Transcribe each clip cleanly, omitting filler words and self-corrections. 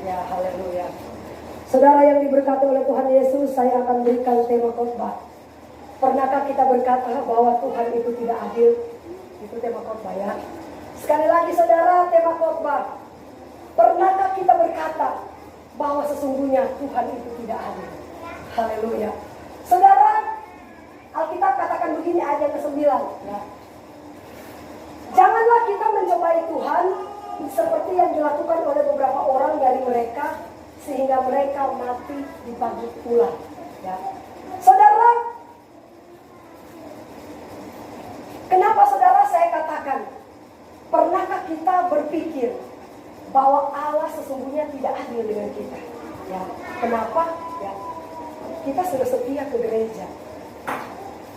Ya, haleluya. Saudara yang diberkati oleh Tuhan Yesus, saya akan berikan tema khotbah. Pernahkah kita berkata bahwa Tuhan itu tidak adil? Itu tema khotbah ya. Sekali lagi saudara, tema khotbah. Pernahkah kita berkata bahwa sesungguhnya Tuhan itu tidak adil? Haleluya. Saudara, Alkitab katakan begini ayat ke-9 ya. Janganlah kita mencobai Tuhan seperti yang dilakukan oleh beberapa orang dari mereka, sehingga mereka mati di pagi ular. Ya. Saudara, kenapa saudara saya katakan, pernahkah kita berpikir bahwa Allah sesungguhnya tidak adil dengan kita? Ya. Kenapa? Ya. Kita sudah setia ke gereja,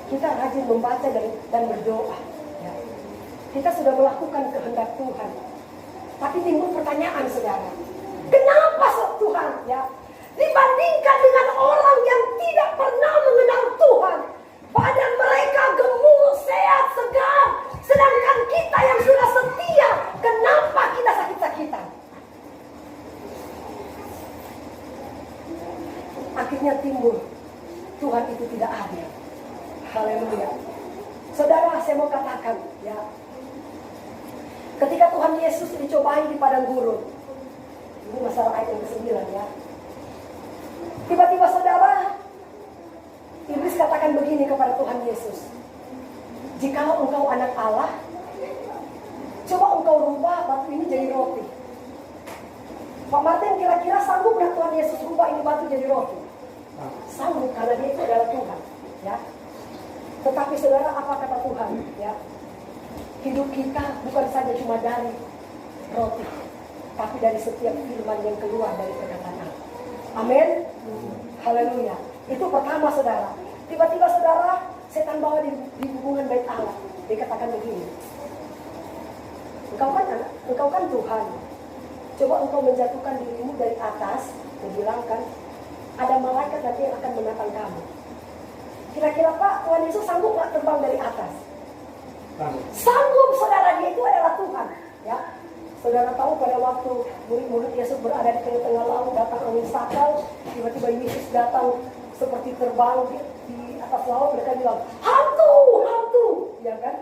kita rajin membaca dan berdoa. Ya. Kita sudah melakukan kehendak Tuhan. Tapi timbul pertanyaan saudara, kenapa Tuhan ya dibandingkan dengan orang yang tidak pernah mengenal Tuhan, badan mereka gemuk, sehat, segar, sedangkan kita yang sudah setia, kenapa kita sakit-sakitan? Akhirnya timbul, Tuhan itu tidak adil. Haleluya. Saudara, saya mau katakan ya, ketika Tuhan Yesus dicobai di padang gurun, ini masalah ayat yang ke-9 ya. Tiba-tiba saudara, iblis katakan begini kepada Tuhan Yesus, jikalau engkau anak Allah, coba engkau rubah batu ini jadi roti. Pak Martin, kira-kira sanggup nggak Tuhan Yesus rubah ini batu jadi roti? Sanggup, karena dia itu adalah Tuhan ya. Tetapi saudara, apa kata Tuhan ya? Hidup kita bukan saja cuma dari roti, tapi dari setiap firman yang keluar dari perkataan Allah. Amin. Haleluya. Itu pertama saudara. Tiba-tiba saudara, setan bawa di hubungan bait Allah. Dia katakan begini, engkau kan Tuhan. Coba engkau menjatuhkan dirimu dari atas, menghilangkan, ada malaikat nanti yang akan menatang kamu. Kira-kira Pak, Tuhan Yesus sanggup nggak terbang dari atas? Sanggup saudara, dia itu adalah Tuhan ya. Saudara tahu pada waktu murid-murid Yesus berada di tengah-tengah laut, datang angin sakal, tiba-tiba Yesus datang seperti terbang di atas laut, mereka bilang hantu, hantu ya kan.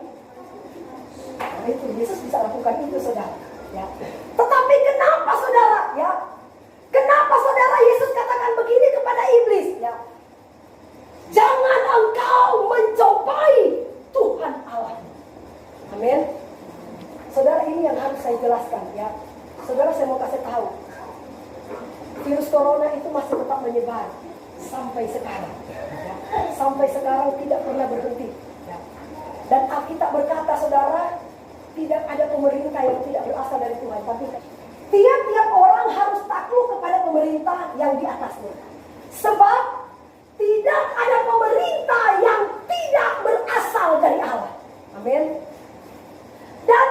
Nah itu Yesus bisa lakukan itu saudara ya. Tetapi kenapa saudara ya, kenapa saudara Yesus katakan begini kepada iblis ya, jangan engkau mencobai Tuhan Allah. Amin. Saudara, ini yang harus saya jelaskan ya. Saudara, saya mau kasih tahu, virus corona itu masih tetap menyebar sampai sekarang ya. Sampai sekarang tidak pernah berhenti ya. Dan Alkitab berkata saudara, tidak ada pemerintah yang tidak berasal dari Tuhan, tapi tiap-tiap orang harus takluk kepada pemerintah yang di atasnya. Sebab tidak ada pemerintah yang tidak berasal dari Allah. Amin. Dan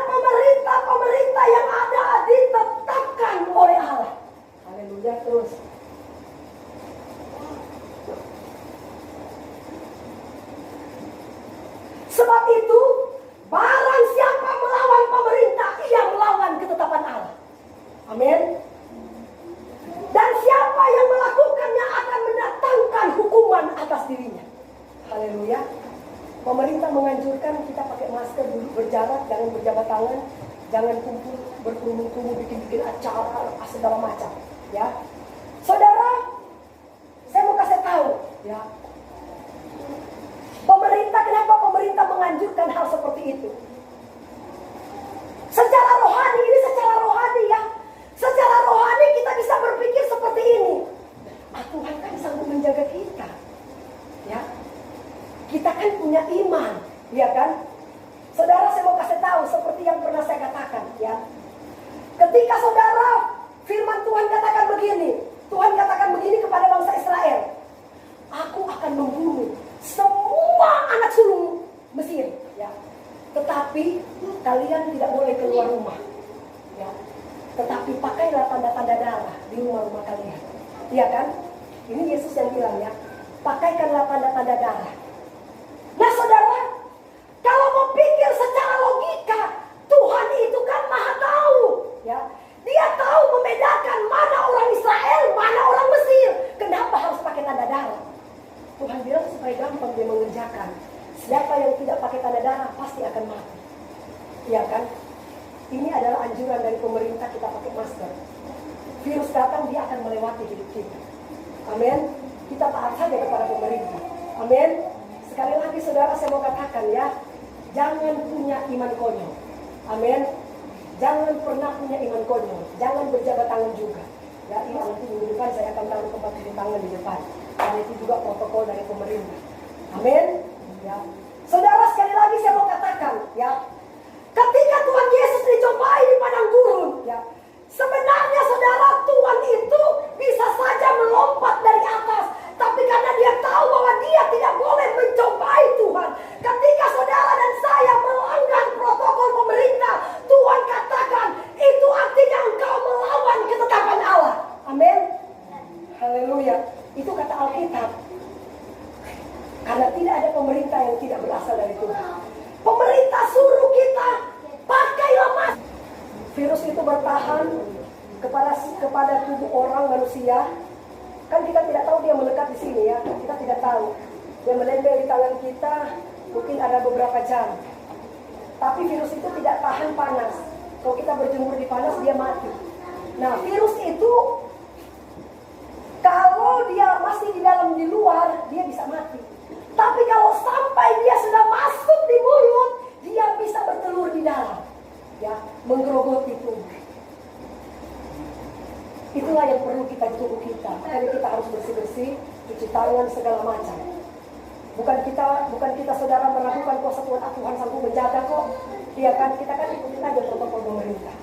pemerintah yang ada ditetapkan oleh Allah. Haleluya. Terus sebab itu, barang siapa melawan pemerintah, ia melawan ketetapan Allah. Amin. Dan siapa yang melakukannya akan mendatangkan hukuman atas dirinya. Haleluya. Pemerintah menganjurkan kita pakai masker, duduk berjarak, jangan berjabat tangan, jangan kumpul berkerumun-kerumun, bikin-bikin acara segala macam ya. Saudara, saya mau kasih tahu ya, kenapa pemerintah menganjurkan hal seperti itu? Secara rohani, ini secara rohani ya. Secara rohani kita bisa berpikir seperti ini. Tuhan kan sanggup menjaga kita ya. Kita kan punya iman, ya kan? Saudara, saya mau kasih tahu seperti yang pernah saya katakan, ya. Ketika saudara, firman Tuhan katakan begini, Tuhan katakan begini kepada bangsa Israel, aku akan membunuh semua anak sulung Mesir, ya. Tetapi kalian tidak boleh keluar rumah, ya. Tetapi pakailah tanda-tanda darah di rumah-rumah kalian, iya kan? Ini Yesus yang bilang ya, pakaikanlah tanda-tanda darah. Nah saudara, kalau mau pikir secara logika, Tuhan itu kan maha tahu ya. Dia tahu membedakan mana orang Siapa yang tidak pakai tanda darah pasti akan mati. Iya kan? Ini adalah anjuran dari pemerintah kita pakai masker. Virus datang, dia akan melewati hidup kita. Amin. Kita taat saja kepada pemerintah. Amin. Sekali lagi saudara, saya mau katakan ya, jangan punya iman konyol. Amin. Jangan pernah punya iman konyol. Jangan berjabat tangan juga. Ya, ini nanti minggu depan saya akan taruh tempat cuci tangan di depan. Karena itu juga protokol dari pemerintah. Amin. Ya. Saudara, sekali lagi saya mau katakan ya, ketika Tuhan Yesus dicobai di padang gurun, ya, sebenarnya saudara, Tuhan itu bisa saja melompat dari atas, tapi karena dia tahu bahwa dia tidak boleh mencobai Tuhan. Ketika saudara dan saya melanggar protokol pemerintah, Tuhan katakan itu artinya engkau melawan ketetapan Allah. Amin. Haleluya. Itu kata Alkitab. Karena tidak ada pemerintah yang tidak berasal dari Tuhan. Pemerintah suruh kita pakailah masker. Virus itu bertahan kepada tubuh orang manusia. Kan kita tidak tahu dia mendekat di sini ya. Kita tidak tahu. Dia menempel di tangan kita mungkin ada beberapa jam. Tapi virus itu tidak tahan panas. Kalau kita berjemur di panas dia mati. Nah, virus itu kalau dia masih di luar dia bisa mati. Tapi kalau sampai dia sudah masuk di mulut, dia bisa bertelur di dalam. Ya, menggerogoti tubuh. Itulah yang perlu kita di tubuh kita. Makanya kita harus bersih-bersih, cuci tangan segala macam. Bukan kita saudara melakukan kuasa Tuhan sanggup menjaga kok. Iya kan, kita kan ikutin aja protokol pemerintah.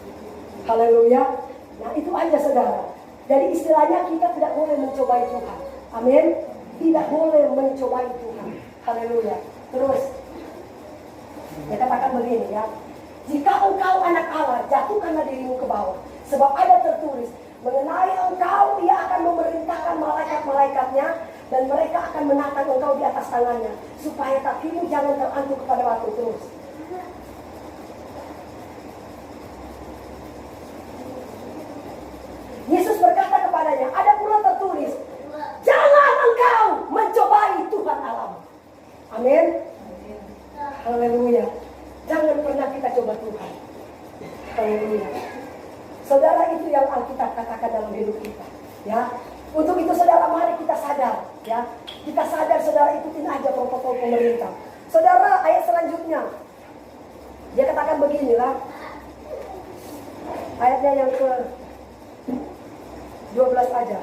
Haleluya. Nah, itu aja saudara. Jadi istilahnya kita tidak boleh mencobai Tuhan. Amin. Tidak boleh mencobai Tuhan. Haleluya. Terus dia katakan begini ya, jika engkau anak Allah, jatuhkanlah dirimu ke bawah, sebab ada tertulis mengenai engkau, ia akan memerintahkan malaikat-malaikatnya, dan mereka akan menatang engkau di atas tangannya, supaya kakimu jangan terantuk kepada batu. Terus Yesus berkata kepadanya, ada pula tertulis, jangan engkau mencobai Tuhan Allahmu. Amin. Haleluya. Jangan pernah kita coba Tuhan. Haleluya. Saudara, itu yang Alkitab katakan dalam hidup kita. Ya. Untuk itu saudara, mari kita sadar. Ya. Kita sadar saudara, ikutin aja protokol pemerintah. Saudara, ayat selanjutnya. Dia katakan beginilah. Ayatnya yang ke 12 aja.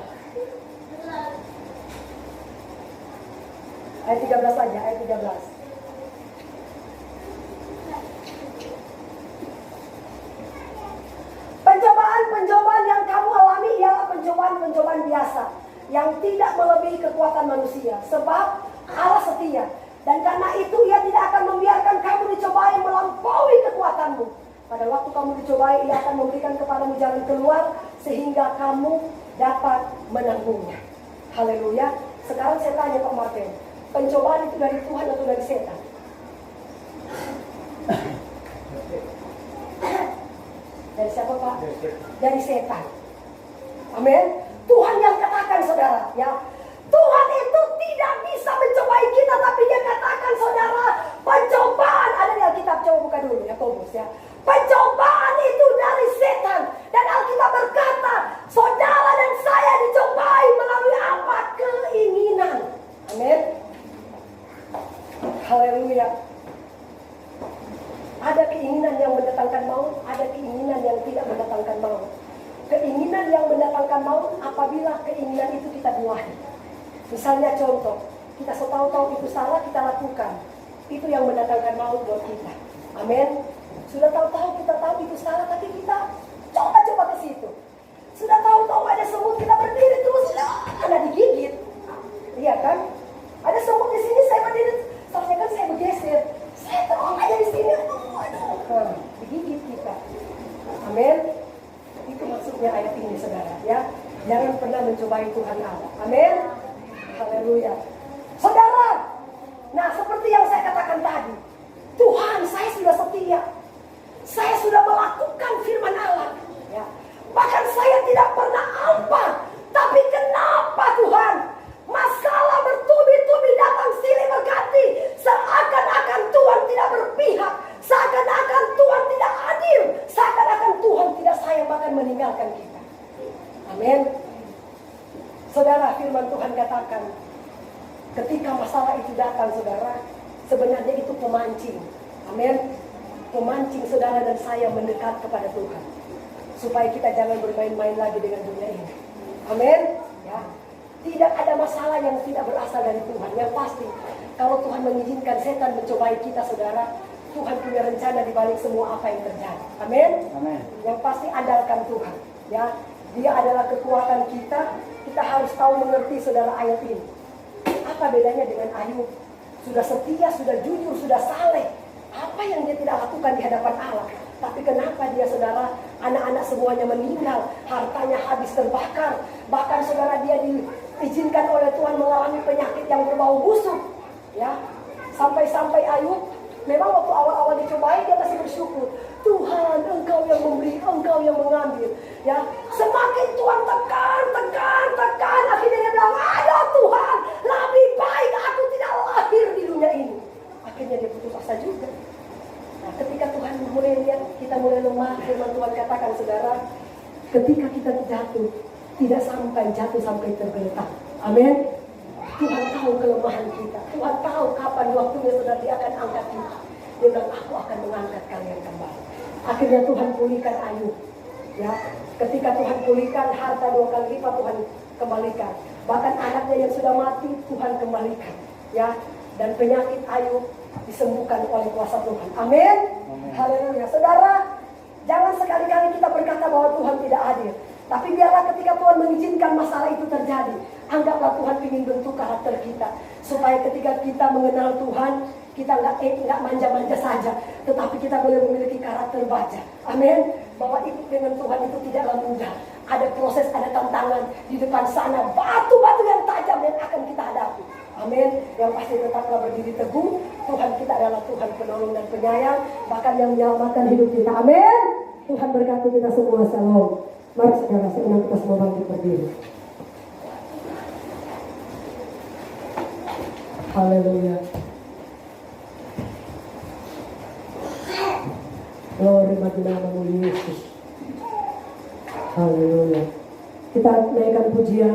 Ayat 13 aja, ayat 13. Pencobaan yang kamu alami ialah pencobaan biasa yang tidak melebihi kekuatan manusia, sebab Allah setia, dan karena itu ia tidak akan membiarkan kamu dicobai melampaui kekuatanmu. Pada waktu kamu dicobai, ia akan memberikan kepadamu jalan keluar sehingga kamu dapat menanggungnya. Haleluya. Sekarang saya tanya Pak Martin, pencobaan itu dari Tuhan atau dari setan? Dari siapa Pak? Dari setan. Amin. Tuhan yang katakan saudara, ya, Tuhan itu tidak bisa mencobai kita, tapi dia katakan saudara, pencobaan ada di Alkitab. Coba buka dulu ya, Yakobus ya. Pencobaan itu dari setan, dan Alkitab berkata, saudara dan saya dicobai melalui apa? Keinginan. Amin. Haleluya. Ada keinginan yang mendatangkan maut, ada keinginan yang tidak mendatangkan maut. Keinginan yang mendatangkan maut apabila keinginan itu kita buahi. Misalnya contoh, kita tahu-tahu itu salah, kita lakukan. Itu yang mendatangkan maut buat kita. Amin. Sudah tahu-tahu kita tahu itu salah, tapi kita coba-coba ke situ. Sudah tahu-tahu ada semut, kita berdiri terus, ada digigit. Iya kan? Ada semut di sini, saya berdiri, soalnya kan saya bergeser. Saya terong aja di sini, aduh, digigit kita. Amin. Itu maksudnya ayat ini saudara ya. Jangan pernah mencobai Tuhan Allah. Amin. Haleluya. Saudara, nah seperti yang saya katakan tadi, Tuhan, saya sudah setia. Saya sudah melakukan firman Allah ya. Bahkan saya tidak pernah apa. Tapi kenapa Tuhan? Masalah bertubi-tubi datang silih berganti, seakan-akan meninggalkan kita. Amin. Saudara, firman Tuhan katakan, ketika masalah itu datang, saudara, sebenarnya itu pemancing. Amin. Pemancing saudara dan saya mendekat kepada Tuhan, supaya kita jangan bermain-main lagi dengan dunia ini. Amin. Ya. Tidak ada masalah yang tidak berasal dari Tuhan. Yang pasti, kalau Tuhan mengizinkan setan mencobai kita, saudara, Tuhan punya rencana di balik semua apa yang terjadi. Amin. Amin. Yang pasti andalkan Tuhan. Ya, Dia adalah kekuatan kita. Kita harus tahu mengerti, saudara, ayat ini. Apa bedanya dengan Ayub? Sudah setia, sudah jujur, sudah saleh. Apa yang dia tidak lakukan di hadapan Allah? Tapi kenapa dia, saudara, anak-anak semuanya meninggal, hartanya habis terbakar. Bahkan saudara, dia diizinkan oleh Tuhan mengalami penyakit yang berbau busuk. Ya, sampai-sampai Ayub, memang waktu awal-awal dicobai dia masih bersyukur. Tuhan, Engkau yang memberi, Engkau yang mengambil. Ya, semakin Tuhan tekan. Akhirnya dia bilang, ayo Tuhan, lebih baik aku tidak lahir di dunia ini. Akhirnya dia putus asa juga. Nah, ketika Tuhan mulai lihat kita mulai lemah, firman Tuhan katakan, saudara, ketika kita jatuh, tidak sampai jatuh sampai tergeletak. Amin. Tuhan tahu kelemahan kita. Tuhan tahu kapan waktunya, saudara, Dia akan angkat kita. Dia bilang, aku akan mengangkat kalian kembali. Akhirnya Tuhan pulihkan Ayub. Ya, ketika Tuhan pulihkan, harta 2 kali lipat Tuhan kembalikan. Bahkan anaknya yang sudah mati Tuhan kembalikan. Ya, dan penyakit Ayub disembuhkan oleh kuasa Tuhan. Amin. Haleluya. Saudara, jangan sekali-kali kita berkata bahwa Tuhan tidak hadir. Tapi biarlah ketika Tuhan mengizinkan masalah itu terjadi, anggaplah Tuhan ingin bentuk karakter kita. Supaya ketika kita mengenal Tuhan, kita nggak manja-manja saja, tetapi kita boleh memiliki karakter baja. Amin. Bahwa hidup dengan Tuhan itu tidaklah mudah. Ada proses, ada tantangan di depan sana, batu-batu yang tajam yang akan kita hadapi. Amin. Yang pasti tetaplah berdiri teguh. Tuhan kita adalah Tuhan penolong dan penyayang, bahkan yang menyelamatkan hidup kita. Amin. Tuhan berkati kita semua. Shalom. Mari saudara, sekarang kita semua bangkit berdiri. Haleluya. Glory bagi namamu Yesus. Haleluya. Kita naikkan pujian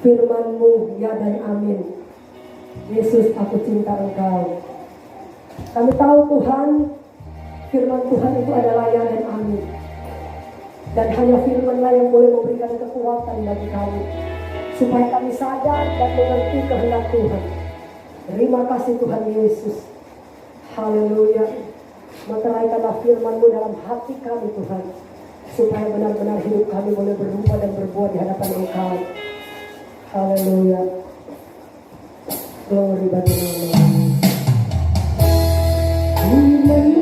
firman-Mu, ya dan amin. Yesus, aku cinta Engkau. Kami tahu Tuhan, firman Tuhan itu adalah ya dan amin. Dan hanya firman-Lah yang boleh memberikan kekuatan bagi kami, supaya kami sadar dan mengerti kehendak Tuhan. Terima kasih Tuhan Yesus. Haleluya. Meteraikanlah firman-Mu dalam hati kami Tuhan, supaya benar-benar hidup kami boleh berubah dan berbuat di hadapan Engkau. Haleluya. Glory bagi namamu. Amin.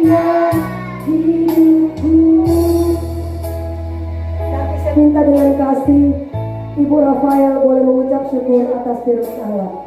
Nanti saya minta dengan kasih Ibu Rafael boleh mengucap syukur atas firman Allah.